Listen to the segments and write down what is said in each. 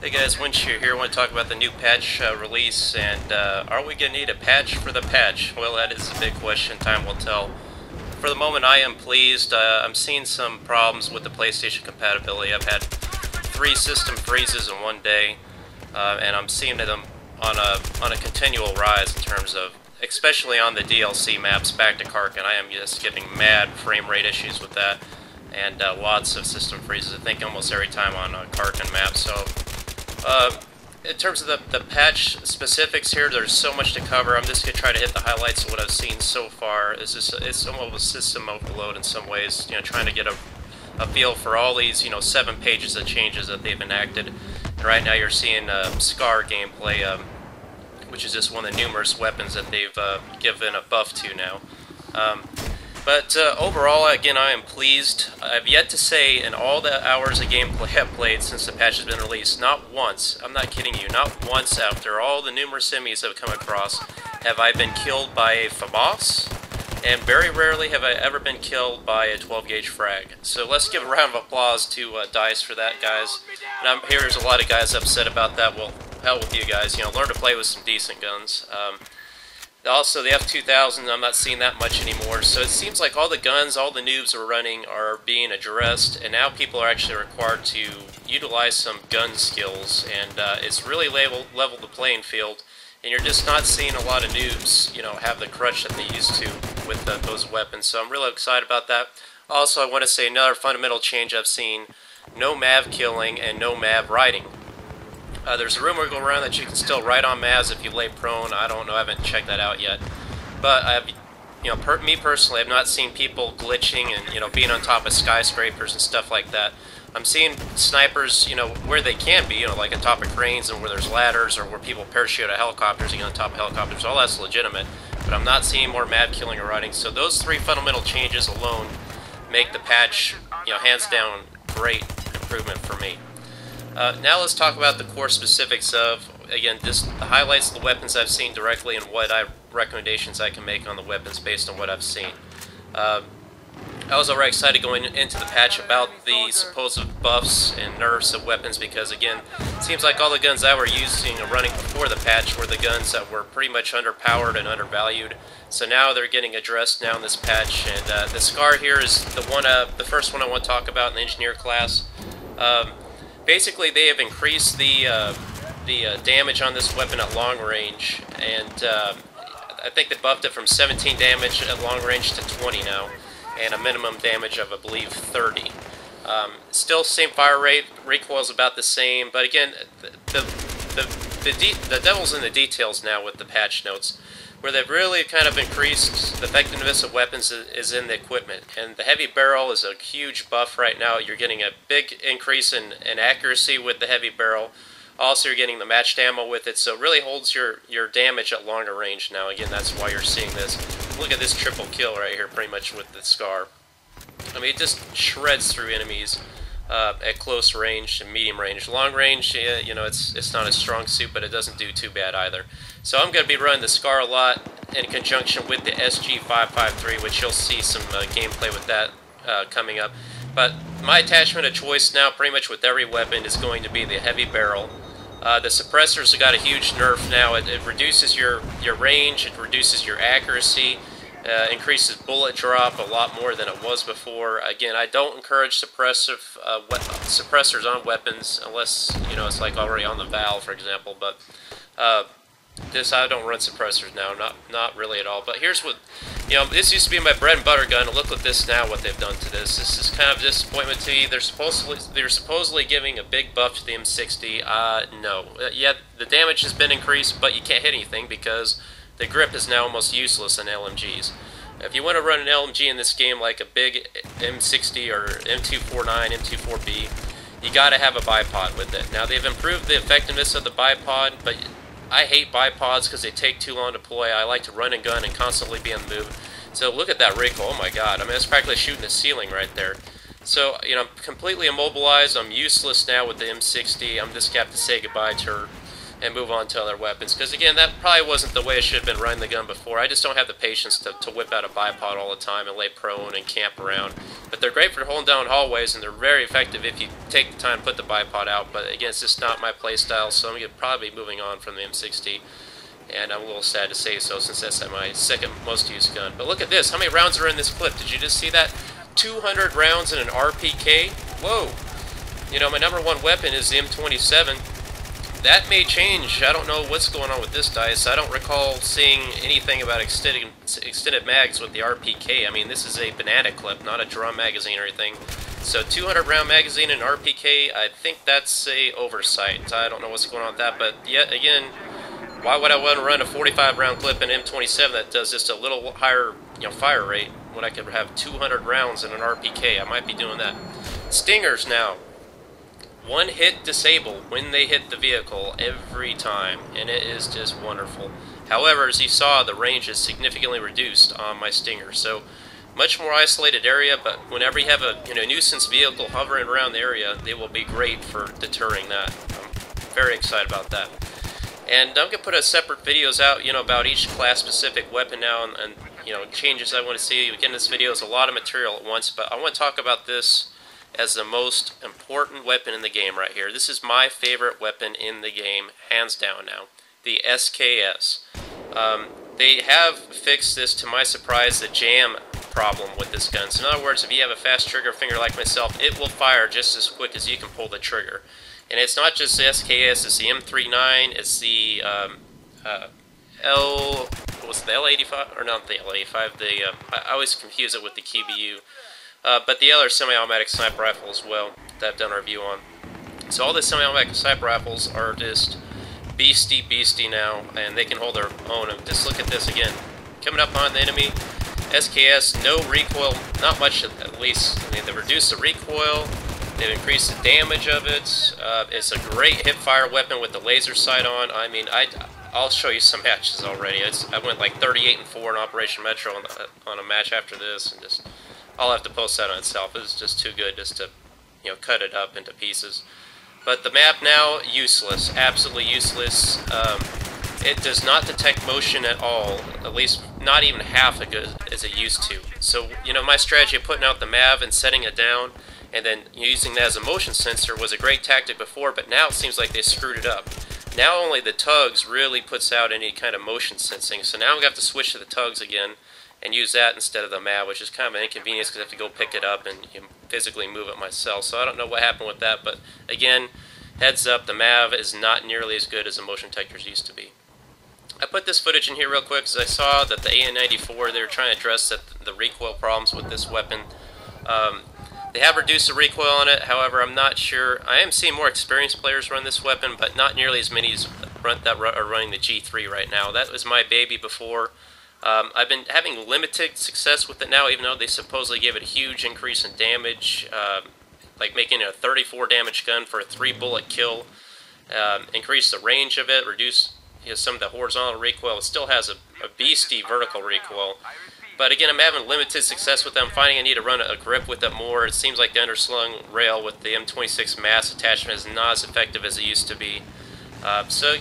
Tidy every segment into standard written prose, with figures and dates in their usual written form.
Hey guys, Winch here. I want to talk about the new patch release, and are we going to need a patch for the patch? Well, that is a big question. Time will tell. For the moment, I am pleased. I'm seeing some problems with the PlayStation compatibility. I've had 3 system freezes in one day, and I'm seeing them on a continual rise in terms of, especially on the DLC maps back to Karkin. I am just getting mad frame rate issues with that, and lots of system freezes. I think almost every time on a Karkin map. So. In terms of the patch specifics here, there's so much to cover. I'm just going to try to hit the highlights of what I've seen so far. It's somewhat of a system overload in some ways, trying to get a feel for all these, 7 pages of changes that they've enacted. And right now you're seeing Scar gameplay, which is just one of the numerous weapons that they've given a buff to now. But overall, again, I am pleased. I've yet to say in all the hours of gameplay I've played since the patch has been released, not once, I'm not kidding you, not once after all the numerous enemies I've come across have I been killed by a FAMAS, and very rarely have I ever been killed by a 12-gauge frag. So let's give a round of applause to DICE for that, guys. And I'm here's a lot of guys upset about that. Well, hell with you guys. Learn to play with some decent guns. Also, the F2000, I'm not seeing that much anymore, so it seems like all the guns, all the noobs are running are being addressed, and now people are actually required to utilize some gun skills, and it's really leveled the playing field, and you're just not seeing a lot of noobs, have the crutch that they used to with those weapons, so I'm really excited about that. Also, I want to say another fundamental change I've seen: no MAV killing and no MAV riding. There's a rumor going around that you can still ride on Mavs if you lay prone. I don't know, I haven't checked that out yet. But I've, me personally, I've not seen people glitching and being on top of skyscrapers and stuff like that. I'm seeing snipers, where they can be, like on top of cranes and where there's ladders or where people parachute out of helicopters and get on top of helicopters. All that's legitimate. But I'm not seeing more MAV killing or riding. So those 3 fundamental changes alone make the patch, hands down, great improvement for me. Now let's talk about the core specifics of, again, just the highlights of the weapons I've seen directly and what recommendations I can make on the weapons based on what I've seen. I was already excited going into the patch about the supposed buffs and nerfs of weapons because, again, it seems like all the guns I were using and running before the patch were the guns that were pretty much underpowered and undervalued. So now they're getting addressed now in this patch, and the Scar here is the first one I want to talk about in the Engineer class. Basically, they have increased the damage on this weapon at long range, and I think they buffed it from 17 damage at long range to 20 now, and a minimum damage of, I believe, 30. Still same fire rate, recoil's about the same, but again, the devil's in the details now with the patch notes. Where they've really kind of increased the effectiveness of weapons is in the equipment. And the heavy barrel is a huge buff right now. You're getting a big increase in accuracy with the heavy barrel. Also, you're getting the matched ammo with it, so it really holds your damage at longer range now. Again, that's why you're seeing this. Look at this triple kill right here, pretty much with the Scar. I mean, it just shreds through enemies at close range and medium range. Long range, it's not a strong suit, but it doesn't do too bad either. So I'm going to be running the Scar a lot in conjunction with the SG553, which you'll see some gameplay with that coming up. But my attachment of choice now, pretty much with every weapon, is going to be the heavy barrel. The suppressors have got a huge nerf now. It reduces your range, it reduces your accuracy, increases bullet drop a lot more than it was before. Again, I don't encourage suppressors on weapons unless it's like already on the valve, for example. But I don't run suppressors now, not really at all. But here's what, this used to be my bread and butter gun. Look at this now, what they've done to this. This is kind of a disappointment to me. They're supposedly giving a big buff to the M60. No. Yeah, the damage has been increased, but you can't hit anything because the grip is now almost useless in LMGs. If you want to run an LMG in this game like a big M60 or M249, M24B, you got to have a bipod with it. Now, they've improved the effectiveness of the bipod, but I hate bipods because they take too long to deploy. I like to run and gun and constantly be on the move. So look at that recoil. Oh my god. I mean, it's practically shooting the ceiling right there. So, I'm completely immobilized. I'm useless now with the M60. I'm just going to have to say goodbye to her. and move on to other weapons. Because again, that probably wasn't the way I should have been running the gun before. I just don't have the patience to whip out a bipod all the time and lay prone and camp around. But they're great for holding down hallways, and they're very effective if you take the time to put the bipod out. But again, it's just not my playstyle, so I'm going to probably be moving on from the M60. And I'm a little sad to say so, since that's my second most used gun. But look at this. How many rounds are in this clip? Did you just see that? 200 rounds in an RPK? Whoa. You know, my number one weapon is the M27. That may change. I don't know what's going on with this dice. I don't recall seeing anything about extended mags with the RPK. I mean, this is a banana clip, not a drum magazine or anything. So 200 round magazine in RPK, I think that's a oversight. I don't know what's going on with that, but yet again, why would I want to run a 45 round clip in M27 that does just a little higher, fire rate when I could have 200 rounds in an RPK? I might be doing that. Stingers now. One hit disable when they hit the vehicle every time, and it is just wonderful. However, as you saw, the range is significantly reduced on my Stinger, so much more isolated area, but whenever you have a nuisance vehicle hovering around the area, they will be great for deterring that. I'm very excited about that. And I'm going to put a separate videos out, about each class-specific weapon now, and changes I want to see. Again, this video is a lot of material at once, but I want to talk about this as the most important weapon in the game right here. This is my favorite weapon in the game, hands down now. The SKS. They have fixed this, to my surprise, the jam problem with this gun. So in other words, if you have a fast trigger finger like myself, it will fire just as quick as you can pull the trigger. And it's not just the SKS, it's the M39, it's the what's the L85? Or not the L85, I always confuse it with the QBU. But the other semi-automatic sniper rifle as well that I've done a review on. So all the semi-automatic sniper rifles are just beastie now, and they can hold their own. And just look at this again. Coming up on the enemy, SKS, no recoil, not much at least. I mean, they've reduced the recoil, they've increased the damage of it. It's a great hip-fire weapon with the laser sight on. I mean, I'll show you some matches already. I went like 38-4 in Operation Metro on a match after this, and just I'll have to post that on itself. It's just too good just to, cut it up into pieces. But the map now, useless. Absolutely useless. It does not detect motion at all. At least not even half as good as it used to. So, my strategy of putting out the MAV and setting it down, and then using that as a motion sensor was a great tactic before, but now it seems like they screwed it up. Now only the tugs really puts out any kind of motion sensing. So now I'm going to have to switch to the tugs again and use that instead of the MAV, which is kind of an inconvenience because I have to go pick it up and physically move it myself. So I don't know what happened with that, but again, heads up, the MAV is not nearly as good as the motion detectors used to be. I put this footage in here real quick because I saw that the AN-94, they were trying to address the recoil problems with this weapon. They have reduced the recoil on it, however, I'm not sure. I am seeing more experienced players run this weapon, but not nearly as many as that are running the G3 right now. That was my baby before. I've been having limited success with it now, even though they supposedly give it a huge increase in damage, like making it a 34 damage gun for a 3-bullet kill, increase the range of it, reduce some of the horizontal recoil. It still has a beastie vertical recoil. But again, I'm having limited success with them. I'm finding I need to run a grip with it more. It seems like the underslung rail with the M26 mass attachment is not as effective as it used to be. So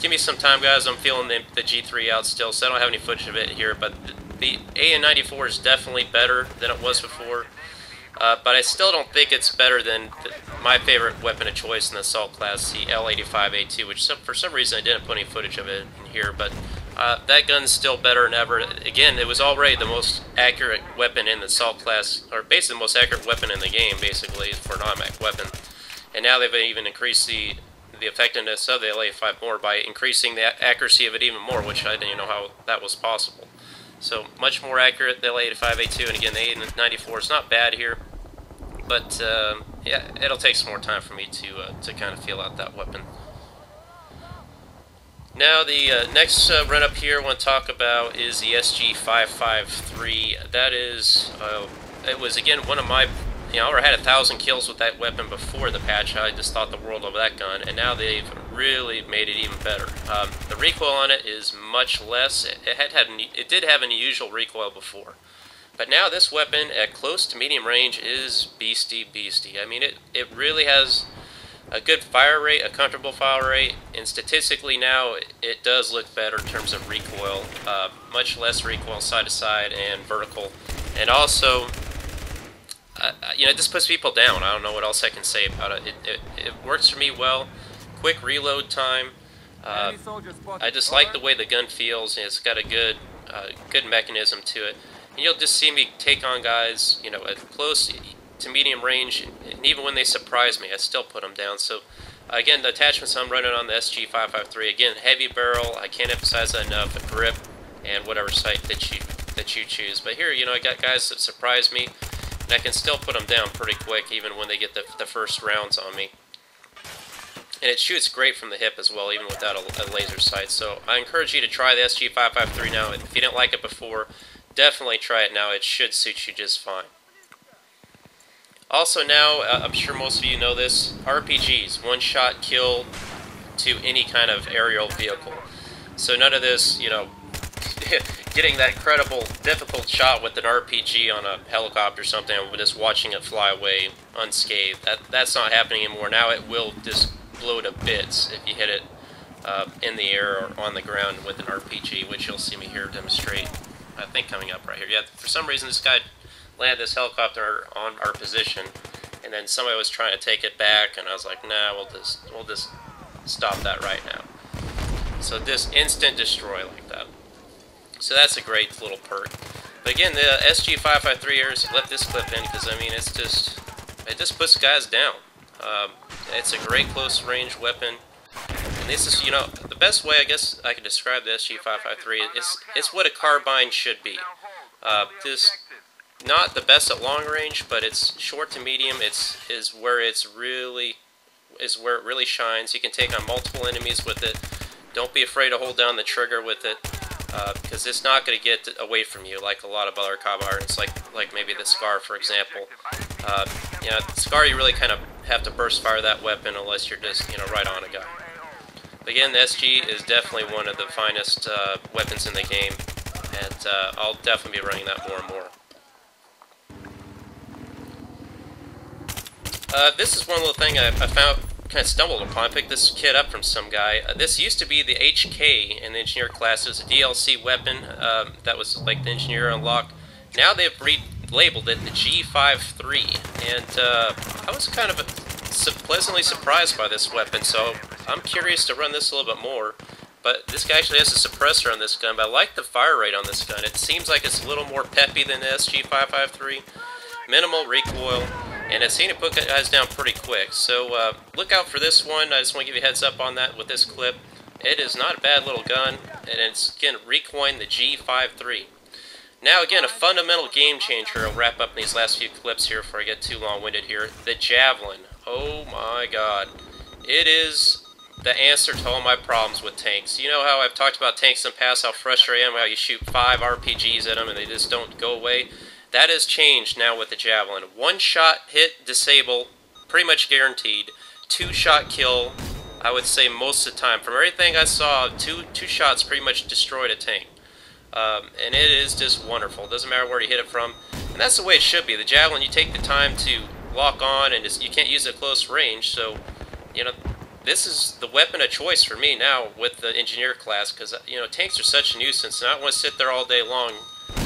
give me some time, guys. I'm feeling the G3 out still, so I don't have any footage of it here. But the AN-94 is definitely better than it was before. But I still don't think it's better than my favorite weapon of choice in the assault class, the L85A2, which for some reason I didn't put any footage of it in here. But that gun's still better than ever. Again, it was already the most accurate weapon in the assault class, or basically the most accurate weapon in the game, basically, for an automatic weapon. And now they've even increased the effectiveness of the L85 more by increasing the accuracy of it even more, which I didn't know how that was possible. So much more accurate, the L85A2, and again, the AN-94 is not bad here, but yeah, it'll take some more time for me to kind of feel out that weapon. Now the next run up here I want to talk about is the SG553. That is, it was again one of my, I already had 1,000 kills with that weapon before the patch. I just thought the world of that gun, and now they've really made it even better. The recoil on it is much less. It did have an unusual recoil before, but now this weapon at close to medium range is beastie. I mean, it really has a good fire rate, a comfortable fire rate, and statistically now it does look better in terms of recoil, much less recoil side to side and vertical, and also you know, it just puts people down. I don't know what else I can say about it. It works for me well. Quick reload time. I just like the way the gun feels. It's got a good good mechanism to it. And you'll just see me take on guys, you know, at close to medium range, and even when they surprise me, I still put them down. So again, the attachments I'm running on the SG553, again, heavy barrel, I can't emphasize that enough, a grip, and whatever sight that you choose. But here, you know, I got guys that surprise me, and I can still put them down pretty quick, even when they get the first rounds on me. And it shoots great from the hip as well, even without a laser sight. So I encourage you to try the SG553 now. If you didn't like it before, definitely try it now. It should suit you just fine. Also now, I'm sure most of you know this, RPGs, one-shot kill to any kind of aerial vehicle. So none of this, you know, getting that incredible, difficult shot with an RPG on a helicopter or something, and just watching it fly away unscathed. That's not happening anymore. Now it will just blow to bits if you hit it in the air or on the ground with an RPG, which you'll see me here demonstrate, I think, coming up right here. Yeah, for some reason this guy landed this helicopter on our position, and then somebody was trying to take it back, and I was like, nah, we'll just stop that right now. So just instant destroy like that. So that's a great little perk. But again, the SG553 here, let this clip in, because I mean, it just puts guys down. It's a great close range weapon, and this is, you know, the best way I guess I could describe the SG553 is it's what a carbine should be. This not the best at long range, but it's short to medium. Is where it really shines. You can take on multiple enemies with it. Don't be afraid to hold down the trigger with it, because it's not going to get away from you like a lot of other carbines, like maybe the Scar, for example. You know, the Scar, you really kind of have to burst fire that weapon unless you're just, you know, right on a guy. But again, the SG is definitely one of the finest weapons in the game, and I'll definitely be running that more and more. This is one little thing I found, kind of stumbled upon. I picked this kit up from some guy. This used to be the HK in the engineer class. It was a DLC weapon that was like the engineer unlock. Now they've relabeled it the G53, and I was kind of pleasantly surprised by this weapon, so I'm curious to run this a little bit more. But this guy actually has a suppressor on this gun, but I like the fire rate on this gun. It seems like it's a little more peppy than the SG553. Minimal recoil, and it's seen to put guys down pretty quick. So look out for this one. I just want to give you a heads up on that with this clip. It is not a bad little gun, and it's, again, recoiling the G53. Now, again, a fundamental game changer. I'll wrap up these last few clips here before I get too long-winded here. The Javelin. Oh my god. It is the answer to all my problems with tanks. You know how I've talked about tanks in the past, how frustrated I am, how you shoot 5 RPGs at them and they just don't go away? That has changed now with the Javelin. One shot hit, disable, pretty much guaranteed. 2-shot kill, I would say most of the time. From everything I saw, two shots pretty much destroyed a tank. And it is just wonderful. It doesn't matter where you hit it from. And that's the way it should be. The Javelin, you take the time to lock on, and you can't use it at close range. So, you know, this is the weapon of choice for me now with the engineer class, because, you know, tanks are such a nuisance, and I don't want to sit there all day long,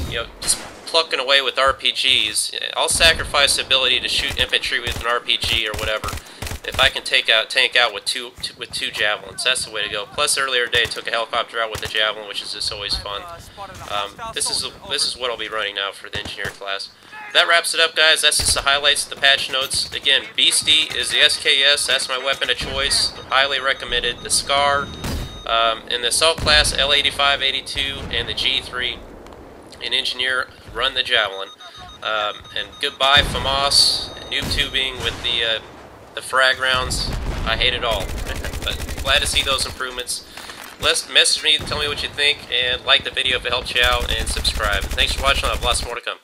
you know, just plucking away with RPGs. I'll sacrifice the ability to shoot infantry with an RPG or whatever if I can take out tank out with two javelins. That's the way to go. Plus, earlier today I took a helicopter out with a javelin, which is just always fun. This is what I'll be running now for the engineer class. That wraps it up, guys. That's just the highlights of the patch notes. Again, Beastie is the SKS. That's my weapon of choice. Highly recommended. The Scar, in the Assault class, L85, 82, and the G3. In Engineer, run the Javelin. And goodbye, FAMAS, noob tubing with the frag rounds. I hate it all. But glad to see those improvements. Message me, tell me what you think, and like the video if it helped you out, and subscribe. Thanks for watching. I have lots more to come.